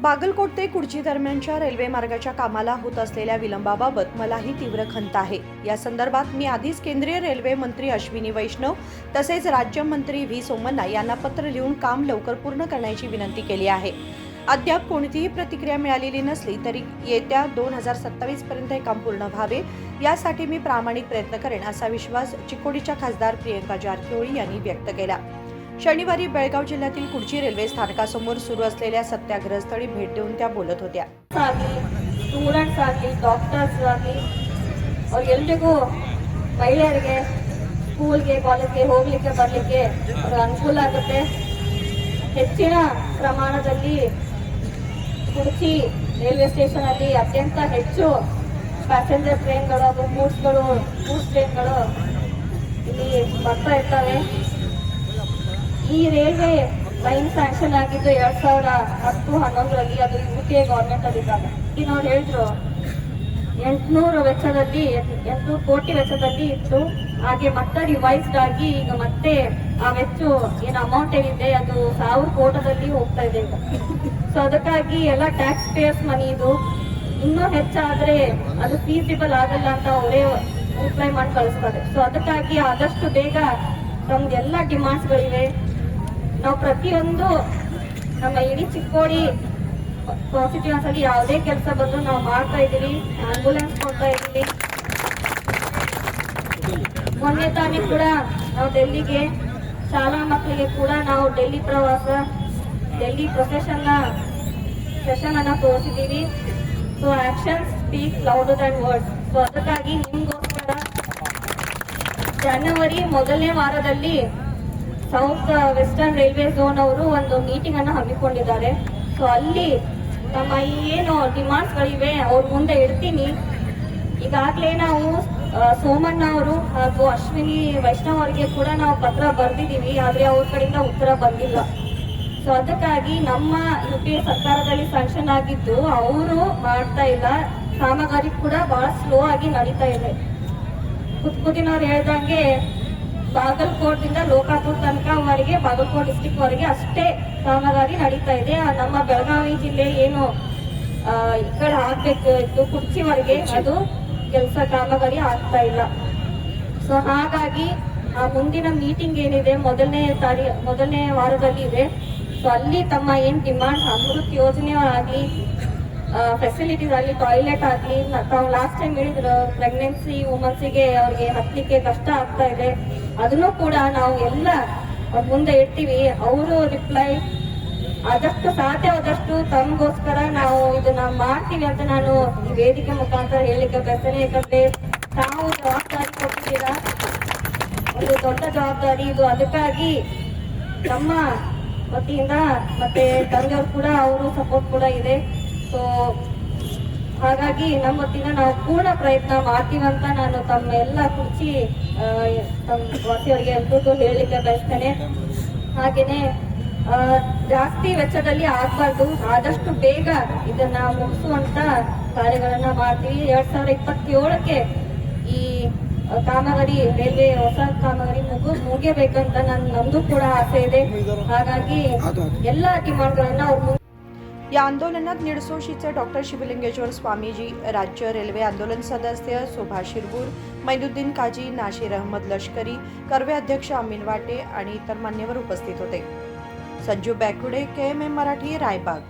बागलकोट ते कुडची दरम्यानच्या रेल्वे मार्गाच्या कामाला होत असलेल्या विलंबाबाबत मलाही तीव्र खंत आहे। या संदर्भात मी आधीच केंद्रीय रेल्वे मंत्री अश्विनी वैष्णव तसेच राज्यमंत्री व्ही सोमण्णा यांना पत्र लिहून काम लवकर पूर्ण करण्याची विनंती केली आहे। अद्याप कोणतीही प्रतिक्रिया मिळालेली नसली तरी येत्या 2027 पर्यंत हे काम पूर्ण व्हावे यासाठी मी प्रामाणिक प्रयत्न करेन असा विश्वास चिकोडीच्या खासदार प्रियंका जारकिहोळी यांनी व्यक्त केला। शनिवारी बेळगाव जिल्ह्यातील कुडची रेल्वे स्थानकासमोर सुरू असलेल्या सत्याग्रहस्थळी भेट देऊन त्या बोलत होत्या। ಸ್ಟೂಡೆಂಟ್ಸ್ ಆಗಲಿ ಡಾಕ್ಟರ್ಸ್ ಆಗಲಿ ಅವ್ರಿಗೆಲ್ರಿಗೂ ಮಹಿಳೆಯರಿಗೆ ಸ್ಕೂಲ್ಗೆ ಕಾಲೇಜ್ಗೆ ಹೋಗ್ಲಿಕ್ಕೆ ಬರಲಿಕ್ಕೆ ಅನುಕೂಲ ಆಗುತ್ತೆ। ಹೆಚ್ಚಿನ ಪ್ರಮಾಣದಲ್ಲಿ ಕುಡಚಿ ರೈಲ್ವೆ ಸ್ಟೇಷನ್ ಅಲ್ಲಿ ಅತ್ಯಂತ ಹೆಚ್ಚು ಪ್ಯಾಸೆಂಜರ್ ಟ್ರೈನ್ಗಳು ಹಾಗೂ ಗೂಡ್ಸ್ ಟ್ರೈನ್ಗಳು ಇಲ್ಲಿ ಬರ್ತಾ ಇರ್ತವೆ। ಈ ರೈಲ್ವೆ ಲೈನ್ ಸ್ಯಾಂಕ್ಷನ್ ಆಗಿದ್ದು 2010-11ರಲ್ಲಿ, ಅದು UPA ಗವರ್ಮೆಂಟ್ ಅಲ್ಲಿದ್ದಾಗ ಅವ್ರು ಹೇಳಿದ್ರು 800 ಕೋಟಿ ವೆಚ್ಚದಲ್ಲಿ ಇತ್ತು। ಹಾಗೆ ಮತ್ತೆ ರಿವೈಸ್ಡ್ ಆಗಿ ಈಗ ಮತ್ತೆ ಆ ವೆಚ್ಚ ಏನು ಅಮೌಂಟ್ ಏನಿದೆ ಅದು 1000 ಕೋಟದಲ್ಲಿ ಹೋಗ್ತಾ ಇದೆ ಈಗ। ಸೊ ಅದಕ್ಕಾಗಿ ಎಲ್ಲ ಟ್ಯಾಕ್ಸ್ ಪೇಯರ್ಸ್ ಮನಿ ಇದು ಇನ್ನೂ ಹೆಚ್ಚಾದ್ರೆ ಅದು ಫೀಸಿಬಲ್ ಆಗಲ್ಲ ಅಂತ ಅವರೇ ರಿಪ್ಲೈ ಮಾಡಿ ಕಳಿಸ್ತಾರೆ। ಸೊ ಅದಕ್ಕಾಗಿ ಆದಷ್ಟು ಬೇಗ ನಮ್ದೆಲ್ಲ ಡಿಮಾಂಡ್ಸ್ಗಳಿವೆ। ನಾವು ಪ್ರತಿಯೊಂದು ನಮ್ಮ ಇಡೀ ಚಿಕ್ಕೋಡಿ ಕಾನ್ಸ್ಟಿಟ್ಯೂನ್ಸ್ ಅಲ್ಲಿ ಯಾವುದೇ ಕೆಲಸ ಬಂದ್ರು ನಾವು ಮಾಡ್ತಾ ಇದೀವಿ। ಆಂಬುಲೆನ್ಸ್ ಕೊಡ್ತಾ ಇದೀವಿ। ಮೊನ್ನೆ ತಾನೇ ಕೂಡ ನಾವು ಡೆಲ್ಲಿಗೆ ಶಾಲಾ ಮಕ್ಕಳಿಗೆ ಕೂಡ ನಾವು ಡೆಲ್ಲಿ ಪ್ರವಾಸ, ಡೆಲ್ಲಿ ಸೆಷನ್ ಅನ್ನ ತೋರಿಸಿದೀವಿ। So action speak louder than words. So ಅದಕ್ಕಾಗಿ ನಿಮ್ಗೋಸ್ಕರ ಜನವರಿ ಮೊದಲನೇ ವಾರದಲ್ಲಿ ಸೌತ್ ವೆಸ್ಟರ್ನ್ ರೈಲ್ವೆ ಝೋನ್ ಅವರು ಒಂದು ಮೀಟಿಂಗ್ ಅನ್ನು ಹಮ್ಮಿಕೊಂಡಿದ್ದಾರೆ। ಸೊ ಅಲ್ಲಿ ನಮ್ಮ ಏನು ಡಿಮಾಂಡ್ಸ್ಗಳಿವೆ ಅವ್ರ ಮುಂದೆ ಇಡ್ತೀನಿ। ಈಗಾಗಲೇ ನಾವು ಸೋಮಣ್ಣ ಅವರು ಹಾಗೂ ಅಶ್ವಿನಿ ವೈಷ್ಣವ್ ಅವರಿಗೆ ಕೂಡ ನಾವು ಪತ್ರ ಬರೆದಿದ್ದೀವಿ, ಆದ್ರೆ ಅವ್ರ ಕಡೆಯಿಂದ ಉತ್ತರ ಬಂದಿಲ್ಲ। ಸೊ ಅದಕ್ಕಾಗಿ ನಮ್ಮ UPA ಸರ್ಕಾರದಲ್ಲಿ ಸ್ಯಾಂಕ್ಷನ್ ಆಗಿದ್ದು ಅವರು ಮಾಡ್ತಾ ಇಲ್ಲ, ಕಾಮಗಾರಿ ಕೂಡ ಬಹಳ ಸ್ಲೋ ಆಗಿ ನಡೀತಾ ಇದೆ। ಕುತ್ಕುದಿನವ್ರು ಹೇಳ್ದಂಗೆ ಬಾಗಲಕೋಟದಿಂದ ಲೋಕಾಪುರ ತನಕವರೆಗೆ, ಬಾಗಲಕೋಟೆ ಡಿಸ್ಟಿಕ್ ವರೆಗೆ ಅಷ್ಟೇ ಕಾಮಗಾರಿ ನಡೀತಾ ಇದೆ। ನಮ್ಮ ಬೆಳಗಾವಿ ಜಿಲ್ಲೆ ಏನು ಈ ಕಡೆ ಆಗ್ಬೇಕು ಇತ್ತು ಕುರ್ಚಿವರೆಗೆ ಅದು ಕೆಲಸ ಕಾಮಗಾರಿ ಆಗ್ತಾ ಇಲ್ಲ। ಸೊ ಹಾಗಾಗಿ ಆ ಮುಂದಿನ ಮೀಟಿಂಗ್ ಏನಿದೆ ಮೊದಲನೇ ವಾರದಲ್ಲಿ ಇದೆ। ಸೊ ಅಲ್ಲಿ ತಮ್ಮ ಏನ್ ಡಿಮಾಂಡ್ಸ್ ಅಮೃತ್ ಯೋಜನೆ ಆಗ್ಲಿ, ಫೆಸಿಲಿಟೀಸ್ ಆಗಲಿ, ಟಾಯ್ಲೆಟ್ ಆಗಲಿ, ತಾವು ಲಾಸ್ಟ್ ಟೈಮ್ ಹೇಳಿದ್ರು ಪ್ರೆಗ್ನೆನ್ಸಿ ವುಮನ್ಸಿಗೆ ಅವ್ರಿಗೆ ಹತ್ಲಿಕ್ಕೆ ಕಷ್ಟ ಆಗ್ತಾ ಇದೆ, ಅದನ್ನು ಕೂಡ ನಾವು ಎಲ್ಲ ಮುಂದೆ ಇಡ್ತೀವಿ। ಅವರು ರಿಪ್ಲೈ ಆದಷ್ಟು ಸಾಧ್ಯವಾದಷ್ಟು ತಮಗೋಸ್ಕರ ನಾವು ಇದನ್ನ ಮಾಡ್ತೀವಿ ಅಂತ ನಾನು ಈ ವೇದಿಕೆ ಮುಖಾಂತರ ಹೇಳಿಕೆ ಬಯಸ್ತೇನೆ। ಯಾಕಂದ್ರೆ ತಾವು ಜವಾಬ್ದಾರಿ ಕೊಟ್ಟಿದ್ದೀರಾ, ಒಂದು ದೊಡ್ಡ ಜವಾಬ್ದಾರಿ ಇದು। ಅದಕ್ಕಾಗಿ ನಮ್ಮ ವತಿಯಿಂದ ಮತ್ತೆ ತಂದೆಯವರು ಕೂಡ ಅವರು ಸಪೋರ್ಟ್ ಕೂಡ ಇದೆ। ಸೊ ಹಾಗಾಗಿ ನಮ್ಮ ವತಿಯಿಂದ ನಾವು ಪೂರ್ಣ ಪ್ರಯತ್ನ ಮಾಡ್ತೀವಂತ ನಾನು ತಮ್ಮ ಎಲ್ಲ ಕುರ್ಚಿ ತಮ್ಮ ವಾಸಿಯವರಿಗೆ ಎಲ್ರಿಗೂ ಹೇಳಲಿಕ್ಕೆ ಬಯಸ್ತೇನೆ। ಹಾಗೇನೆ ಜಾಸ್ತಿ ವೆಚ್ಚದಲ್ಲಿ ಆಗ್ಬಾರ್ದು, ಆದಷ್ಟು ಬೇಗ ಇದನ್ನ ಮುಗಿಸುವಂತ ಕಾರ್ಯಗಳನ್ನ ಮಾಡ್ತೀವಿ। 2027ಕ್ಕೆ ಈ ಕಾಮಗಾರಿ ರೈಲ್ವೆ ಹೊಸ ಕಾಮಗಾರಿ ಮುಗಿಯಬೇಕಂತ ನಮ್ದು ಕೂಡ ಆಸೆ ಇದೆ। ಹಾಗಾಗಿ ಎಲ್ಲ ಡಿಮಾಂಡ್ಗಳನ್ನ ಅವ್ರು या आंदोलनात निडसोशीचे डॉक्टर शिवलिंगेश्वर स्वामीजी, राज्य रेल्वे आंदोलन सदस्य सुभाष शिरगूर, मैनुद्दीन काजी, नाशिर अहमद लष्करी, कर्वे अध्यक्ष अमीन वाटे आणि इतर मान्यवर उपस्थित होते। संजू बॅकुडे, KMM मराठी, रायबाग।